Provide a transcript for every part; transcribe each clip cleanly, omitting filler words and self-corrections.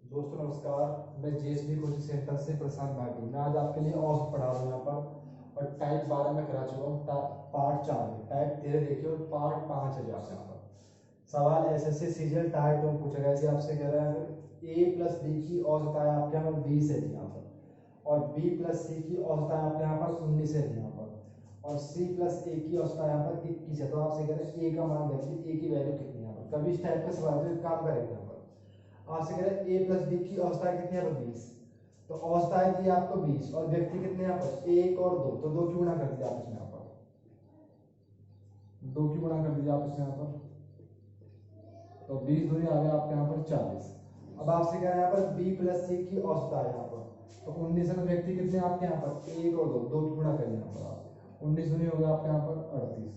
दोस्तों नमस्कार, मैं जेएसबी कोचिंग सेंटर से प्रशांत भाटी। मैं आज आपके लिए औसत पढ़ा रहा हूँ यहाँ पर। और टाइप 12 में करा चुका हूँ, पार्ट 4 में टाइप 13 देखिए और पार्ट 5 है यहाँ पर। सवाल एसएससी सीजीएल टाइप 2 पूछा गया। ऐसे आपसे कह रहा है ए प्लस बी की औसत आय आपके यहाँ पर 20 है यहाँ पर, और बी प्लस सी की औसत आय आपके यहाँ पर 19 है यहाँ पर, और सी प्लस ए की औसत आय यहाँ पर 21 है। तो आपसे कह रहे हैं ए का मान देखिए, ए की वैल्यू कितनी है यहाँ पर। कभी इस टाइप का सवाल तो एक काम करेंगे यहाँ पर, आपसे कह रहे हैं ए प्लस बी की औसत कितनी है यहाँ पर 20। तो औसत दी आपको 20 और व्यक्ति कितने यहाँ पर 1 और 2, तो 2 की गुणा कर दीजिए आप इसमें यहाँ पर, 2 की गुणा कर दीजिए आप इसमें यहाँ पर, तो 20 दूनी आ गया आपके यहाँ पर 40। अब आपसे कह रहे हैं यहाँ पर बी प्लस सी की औसत है यहाँ पर, तो 19 में व्यक्ति कितने आपके यहाँ पर 1 और 2, 2 की गुणा करिए यहाँ पर आप, 19 दूनी हो गया आपके यहाँ पर 38।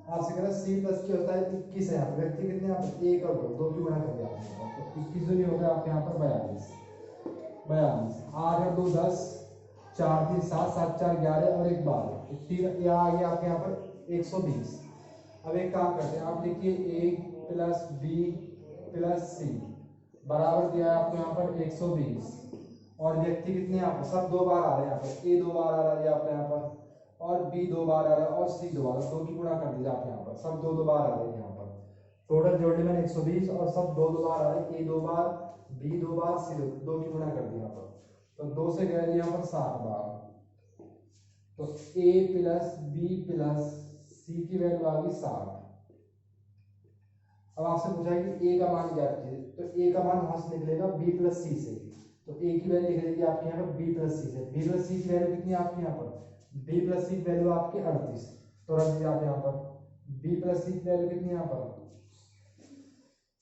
आपसे कह रहे हैं सी प्लस की होता है 21 है यहाँ पर, व्यक्ति कितने यहाँ पर 1 और 2, 2 की गुणा कर दिया आपने, तो 21 दूनी हो गया आपके यहाँ पर 42। 8 और 2 10, 4 3 7, 7 4 11 और 1 12, तीन यहाँ आ गया आपके यहाँ पर 120। अब एक काम करते हैं, आप लिखिए ए प्लस बी प्लस सी बराबर दिया है आपको यहाँ पर 120, और व्यक्ति कितने यहाँ पर सब 2 बार आ रहे हैं यहाँ पर, ए 2 बार आ रहा है आपके यहाँ पर, और बी 2 बार आ रहा है, और सी 2 बार, 2 की गुणा कर दीजिए आप यहाँ पर, सब 2 2 बार आ रहे हैं यहाँ पर। टोटल जोड़ने में 120 और सब 2 2 बार आ रहे हैं, ए 2 बार, बी 2 बार, सी 2 की गुणा कर दिया यहाँ पर, तो 2 से गए यहाँ पर 7 बार। तो ए प्लस बी प्लस सी की वैल्यू आ गई 60। अब आपसे पूछा है कि ए का मान क्या कीजिए, तो ए का मान वहां से निकलेगा बी प्लस सी से, तो ए की वैल्यू निकलेगी आपके यहाँ पर बी प्लस सी से। बी प्लस सी की वैल्यू कितनी है आपके यहाँ पर, बी प्लस सी की वैल्यू आपकी 38, तो रख दीजिए आप यहाँ पर। बी प्लस सी की वैल्यू कितनी है यहाँ पर,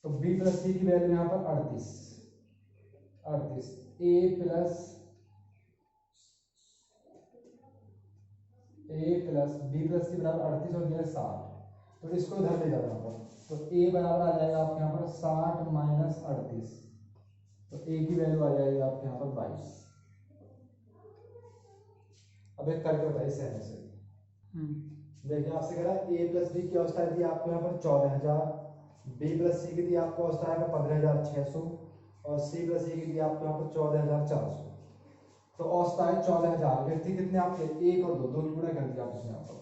तो बी प्लस सी की वैल्यू यहाँ पर 38। ए प्लस बी प्लस सी बराबर 38 और यह 60, तो इसको इधर ले जाना होगा, तो ए बराबर आ जाएगा आपके यहाँ पर 60 माइनस 38, तो ए की वैल्यू आ जाएगी आपके यहाँ पर 22। अब एक करके बताइए सहने से। देखिए आपसे कह रहा है ए प्लस बी की औसत दी आपको यहाँ पर 14,000, बी प्लस सी की दी आपको औसत है 15,600, और सी प्लस सी की दी आपको यहाँ पर 14,400। तो औसत है 14,000, व्यक्ति कितने आपके 1 और 2, 2 की गुणा कर दिया आप इसमें यहाँ पर,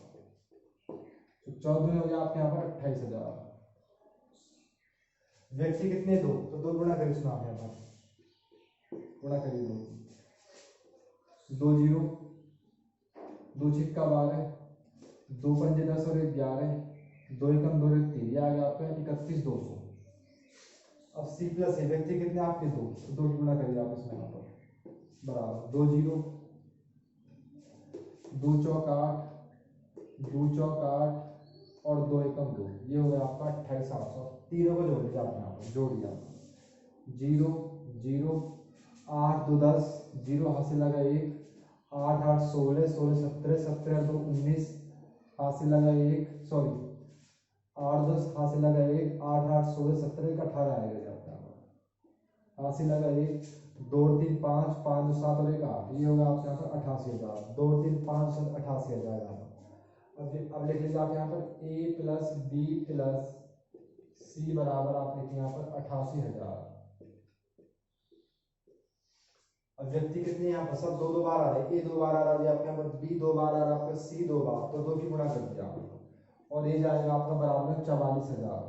तो 14 हो गया आपके यहाँ पर 28,000। व्यक्ति कितने 2, तो 2 गुणा करिए इसमें आप यहाँ पर, गुणा करिए 2 0, 2 छिक्का 12, 2 पंजे 10 और 1 11, 2 एकम 2 1 3, यह आ गया आपका 31,200। अब सी प्लस ए, व्यक्ति कितने आपके 2, तो 2 की गुणा करिए आप इसमें यहाँ पर, बराबर 2 0, 2 चौक 8, 2 चौक 8 और 2 एकम 2, ये हो गया आपका 28,800। तीनों को जोड़ लीजिए आप यहाँ पर, जोड़ दिया 0 0, 8 2 10, 0 हाथ से लगा 1, 8 8 16, 16 17, 17 2 19, हाथ से लगा 1, सॉरी 8 10 हाथ से लगा 1, 8 8 16 17 18 आएगा आपका यहाँ पर, हाथ से लगा 1, 2 3 5, 5 2 7 और 1 8, ये होगा आपके यहाँ पर 88,000, 2 3 5 7 88,000 यहाँ पर। अब लिख लीजिए आप यहाँ पर ए प्लस बी प्लस सी बराबर आप लिखिए यहाँ पर 88,000। अब व्यक्ति कितने यहाँ पर सब 2 2 बार आ रहे हैं, ए 2 बार आ रहा है आपके यहाँ पर, बी 2 बार आ रहा है आपका, सी 2 बार, तो 2 की गुणा कर दिया और ये जाएगा आपका बराबर में 44,000।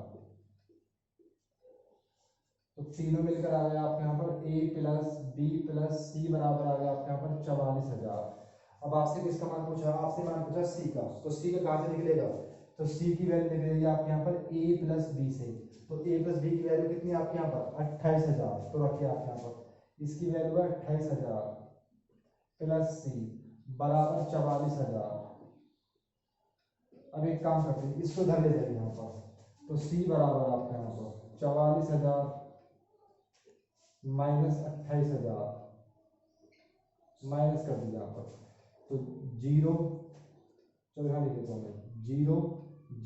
तो तीनों मिलकर आ गया आपके यहाँ पर ए प्लस बी प्लस सी बराबर आ गया आपके यहाँ पर 44,000। अब आपसे किसका मान पूछा, आपसे मान पूछा सी का, तो सी का कहाँ से निकलेगा, तो सी की वैल्यू निकलेगी आपके यहाँ पर ए प्लस बी से, तो ए प्लस बी की वैल्यू कितनी है आपके यहाँ पर 28,000, तो रखिए आप यहाँ पर, इसकी वैल्यू है 28,000 प्लस सी बराबर 44,000। अब एक काम करते हैं, इसको धर ले जाइए यहाँ पर, तो सी बराबर आपका यहाँ पर 44,000 माइनस 28,000, माइनस कर दीजिए यहाँ पर, तो 0, चलो यहाँ लिख देता हूँ मैं, 0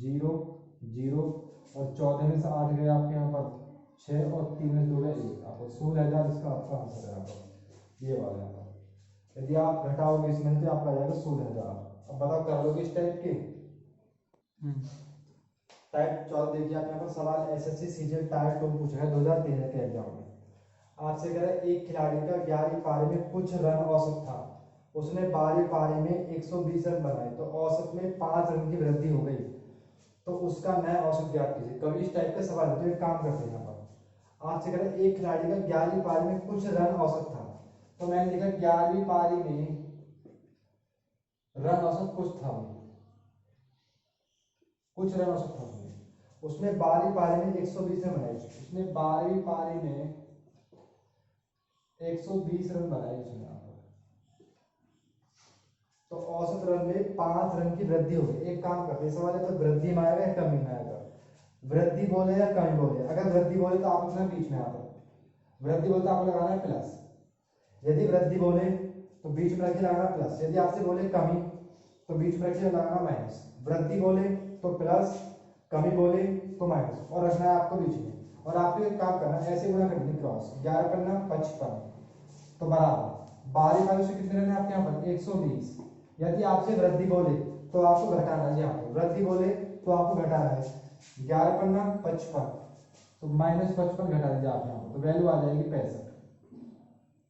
0 0 और 14 में से 8 गए आपके यहाँ पर 6 और 3 में 2 गए 1, आपको 16,000 इसका आपका आंसर है यहाँ पर, ये वाला यहाँ पर। यदि आप घटाओगे इसमें तो आपका आ जाएगा 16,000। अब बताओ कर लोगे इस टाइप के। टाइप 14 देखिए आप यहाँ पर सवाल एसएससी सीजीएल टाइप 2 पूछा है 2013 के एग्जाम में। आपसे कह रहा है एक खिलाड़ी का 11वीं पारी में कुछ रन औसत था, उसने 12वीं पारी में 120 रन बनाए तो औसत में 5 रन की वृद्धि हो गई, तो उसका नया औसत ज्ञात कीजिए। कभी इस टाइप का सवाल है तो एक काम करते हैं यहाँ पर। आपसे कह रहा है एक खिलाड़ी का 11वीं पारी में कुछ रन औसत था, तो मैंने लिखा 11वीं पारी में रन औसत कुछ था, कुछ रन औसत था उसने 12वीं पारी में 120 रन बनाए, उसने 12वीं पारी में 120 रन बनाए उसने यहाँ पर, तो औसत रन में 5 रन की वृद्धि हो गई। एक काम करते हैं, सवाल है तो वृद्धि में आएगा या कमी में आएगा, वृद्धि बोले या कमी बोले। अगर वृद्धि बोले तो आप अपना बीच में आता, वृद्धि बोले तो आपको लगाना है प्लस, यदि वृद्धि बोले तो बीच में रखिए लगाना प्लस, यदि आपसे बोले कमी तो बीच में रखिए लगाना माइनस, वृद्धि बोले तो प्लस, कमी बोले तो माइनस, और रखना है आपको बीच में। और आपको एक काम करना है, ऐसे गुना करनी क्रॉस, 11 पन्ना 55 तो बराबर 12 पारी से कितने रहने आपके यहाँ पर 120। यदि आपसे वृद्धि बोले तो आपको घटाना है, यहाँ पर वृद्धि बोले तो आपको घटाना है, 11 पन्ना 55 तो -55 घटा दीजिए आप यहाँ पर, तो वैल्यू आ जाएगी 65,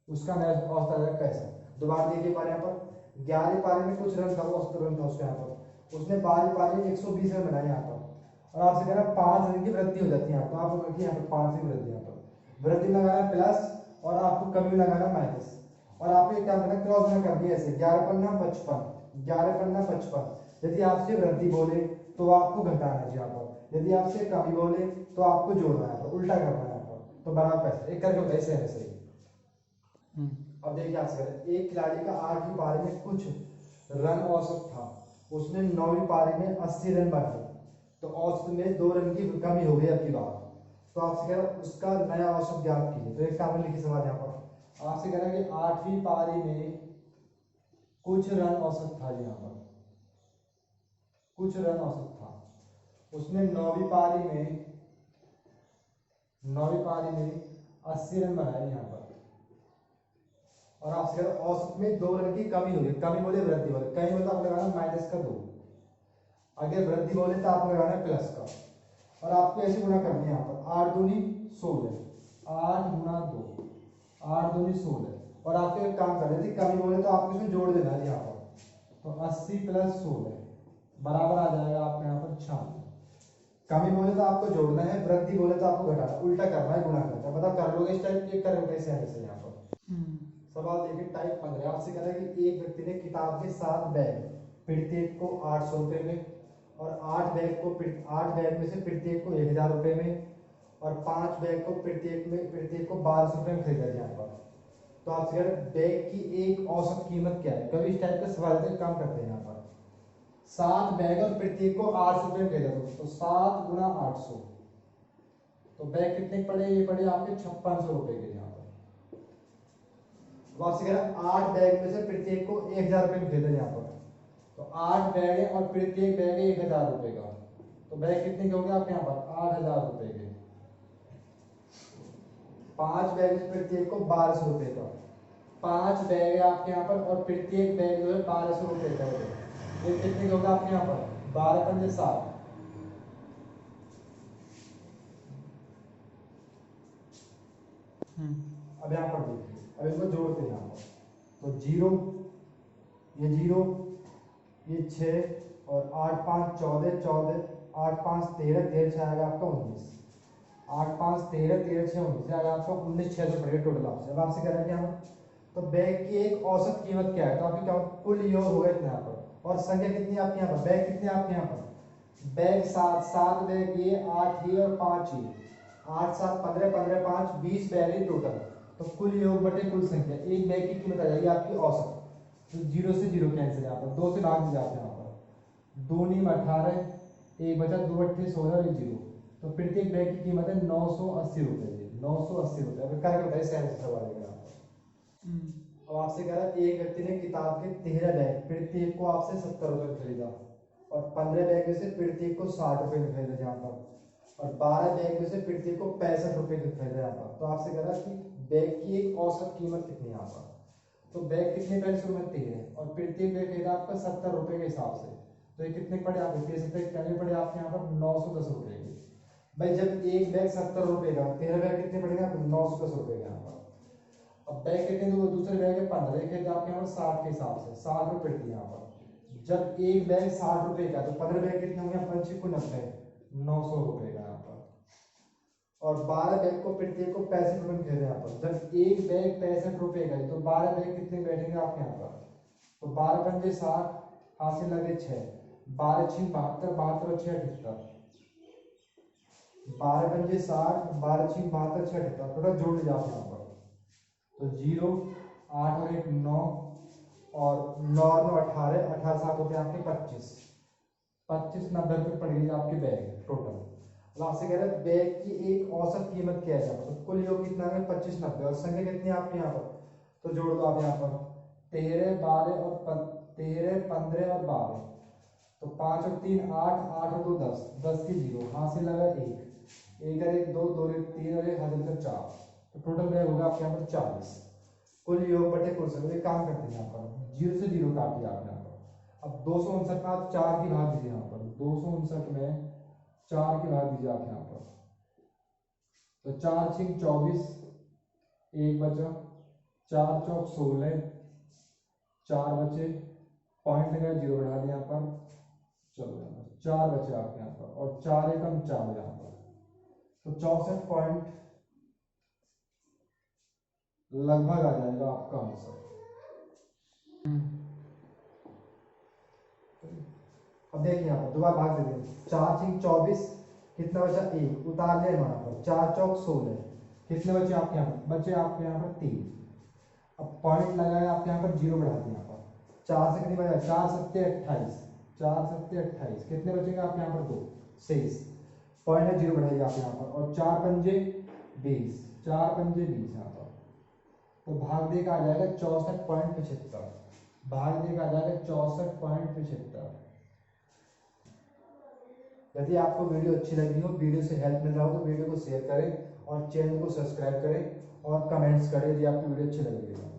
उसका नया औसत आ जाएगा 65। दोबारा देखिए बार यहाँ पर 11वीं पारी में कुछ रन था, औसत रन था उसके यहाँ पर, उसने 12वीं पारी में 120 रन बनाए यहाँ पर, और आपसे कह रहा है 5 रन की वृद्धि हो जाती है यहाँ पर, तो आप रखिए यहाँ पर 5 की वृद्धि, यहाँ पर वृद्धि लगाना प्लस और आपको कमी लगाना माइनस, और आपको एक काम करना क्रॉस में कर दिया ऐसे 11 पन्ना 55, 11 पन्ना 55। यदि आपसे वृद्धि बोले तो आपको घटाना है यहाँ पर, यदि आपसे कमी बोले तो आपको जोड़ना है, तो उल्टा करना है यहाँ पर, तो बराबर पैसे एक करके बताइए सही सही। अब देखिए आपसे एक खिलाड़ी का 8वीं पारी में कुछ रन औसत था, उसने 9वीं पारी में 80 रन बनाए, तो औसत में 2 रन की कमी हो गई आपकी बात, तो आपसे कह रहा है उसका नया औसत ज्ञात कीजिए। तो एक काम लिखिए सवाल यहाँ पर, आपसे कह रहा है कि 8वीं पारी में कुछ रन औसत था, यहाँ पर कुछ रन औसत था, उसने 9वीं पारी में 80 रन बनाए यहाँ पर, और आपसे औसत में 2 रन की कमी हो गई, कमी बोले वृद्धि बोले, कमी बोले आप लगाना -2, अगर वृद्धि बोले तो आपको लगाना है प्लस का, और आपको ऐसे गुना करनी है यहाँ पर 8 दूनी 16, 8 गुना 2, 8 दूनी 16, और आपको एक काम करना है, कमी बोले तो आपको इसमें जोड़ देना है यहाँ पर, तो 80 + 16 बराबर आ जाएगा आपके यहाँ पर 96। कमी बोले तो आपको जोड़ना है, वृद्धि बोले तो आपको घटाना, उल्टा करना है, गुणा करना है। बताओ कर लोगे इस टाइप के, करोगे कैसे ऐसे यहाँ पर। सवाल देखिए टाइप 15, आपसे कह रहा है कि एक व्यक्ति ने किताब के 7 बैग प्रत्येक को 800 रुपए में, और 8 बैग में से प्रत्येक को 1000 रुपए में, और 5 बैग को प्रत्येक को 1200 रुपए में खरीदा यहाँ पर। तो आपसे कह रहे हैं बैग की एक औसत कीमत क्या है। कभी इस टाइप का सवाल है तो काम करते हैं यहाँ पर, 7 बैग और प्रत्येक को 800 रुपए में खरीदा, तो 7 गुना 800, तो बैग कितने पड़े, ये पड़े आपके 5600 रुपए के यहाँ पर। आपसे कह रहा है 8 बैग में से प्रत्येक को 1000 रुपए में खरीदा यहाँ पर, तो 8 बैग है और प्रत्येक बैग है 1000 रुपए का, तो बैग कितने के हो गए आपके यहाँ पर 8000 रुपए के। 5 बैग में प्रत्येक को 1200 रुपए का, 5 बैग है आपके यहाँ पर और प्रत्येक बैग जो है 1200 रुपए का है, ये कितने के होगा आपके यहाँ पर 12 पंजे 60। अब यहाँ पर देखिए, अब इनको जोड़ते हैं यहाँ पर, तो 0 ये 0 ये 6 और 8 5 14 14, 8 5 13 13 6 आएगा आपका 19, 8 5 13 13 6 19 आएगा आपका 19,600 पड़ेगा टोटल आपसे। अब आपसे कह रहा है कि हम तो बैग की एक औसत कीमत क्या है, तो आपकी क्या कुल योग होगा इतना यहाँ पर, और संख्या कितनी है आपके यहाँ पर, बैग कितने आपके यहाँ पर, बैग 7 बैग ये 8 ये और 5 ये, 8 7 15 15 5 20 बैग है टोटल, तो कुल योग बटे कुल संख्या, एक बैग की कीमत आ जाएगी आपकी औसत, तो 0 से 0 कैंसिल यहाँ पर, 2 से भाग दिया आपके यहाँ पर, 2 नीम 18, 1 बचा 2 अट्ठे 16 और 0, तो प्रत्येक बैग की कीमत है 980 रुपए, 980 रुपए। अब क्या बताइए सही सवाल है यहाँ पर। अब आपसे कह रहा है एक व्यक्ति ने किताब के 13 बैग प्रत्येक को आपसे 70 रुपए में खरीदा, और 15 बैग में से प्रत्येक को 60 रुपए में खरीदा यहाँ पर, और 12 बैग में से प्रत्येक को 65 रुपए में खरीदा यहाँ पर। तो आपसे कह रहा है कि बैग की एक औसत कीमत कितनी है यहाँ पर, तो बैग कितने पैसे में 13 और प्रत्येक बैग खरीदा आपका 70 रुपए के हिसाब से, तो ये कितने पड़े आपके 13 रुपए कितने पड़े आपके यहाँ पर 910 रुपए के। भाई जब एक बैग 70 रुपए का, 13 बैग कितने पड़ेगा 910 रुपए का यहाँ पर, अब बैग कितने दूसरे बैग है 15, एक है आपके यहाँ पर 60 के हिसाब से 60 रुपए थी यहाँ पर। जब एक बैग 60 रुपए का तो 15 बैग कितने होंगे 5 को 90, 900 रुपए का यहाँ पर। और 12 बैग को प्रत्येक को 65 रुपए में खरीदे यहाँ पर। जब एक बैग 65 रुपए का है तो 12 बैग कितने बैठेंगे आपके यहाँ पर, तो 12 पंजे 60, हाथ से लगे 6, 12 6 72, 72 और 6 78, 12 पंजे 60, 12 6 72, 6 78, थोड़ा जोड़ लीजिए आप यहाँ पर। तो 0 8 और 1 9 और 9 9 18, 18 7 होते हैं आपके 25, 25 90 रुपये पड़ गई आपके बैग टोटल। अब आपसे कह रहे हैं बैग की एक औसत कीमत क्या है, तो कुल योग कितना है 25 90 और संख्या कितनी है आपके यहाँ पर, तो जोड़ दो आप यहाँ पर 13 12 और 13 15 और 12, तो 5 और 3 8, 8 और 2 10, 10 की 0, हाथ से लगा 1, 1 और 1 2, 2 और 1 3 और 1 हाथ से 4, तो टोटल बैग होगा आपके यहाँ पर 40। कुल योग बटे कुल संख्या, एक काम करते हैं यहाँ पर 0 से 0 काट दिया आपने यहाँ पर। अब 259 में आप 4 की भाग दीजिए यहाँ पर, 259 में 4 की भाग दीजिए आप यहाँ पर, तो 4 6 24, 1 बचा, 4 चौक 16, 4 बचे, पॉइंट लगाया 0 बढ़ा दिया यहाँ पर, चलो यहाँ पर 4 बचे आपके यहाँ पर, और 4 एकम 4 यहाँ पर, तो 64 पॉइंट लगभग आ जाएगा आपका आंसर। अब देखिए यहाँ पर दोबारा भाग देते हैं, 4 6 24, कितना बचा 1, उतार लिया यहाँ पर, 4 चौक 16, कितने बचे आपके यहाँ पर, बचे आपके यहाँ पर 3, अब पॉइंट लगाया आपके यहाँ पर 0 बढ़ा दिया यहाँ पर, 4 से कितनी बचा 4 7 28, 4 7 28, कितने बचेंगे आपके यहाँ पर 2 शेष, पॉइंट है 0 बढ़ाइए आप यहाँ पर, और 4 पंजे 20, 4 पंजे 20 यहाँ पर, तो भाग दे का आ जाएगा 64.75, भाग दे का आ जाएगा 64.75। यदि आपको वीडियो अच्छी लगी हो, वीडियो से हेल्प मिल रहा हो, तो वीडियो को शेयर करें और चैनल को सब्सक्राइब करें और कमेंट्स करें यदि आपकी वीडियो अच्छी लग रही है।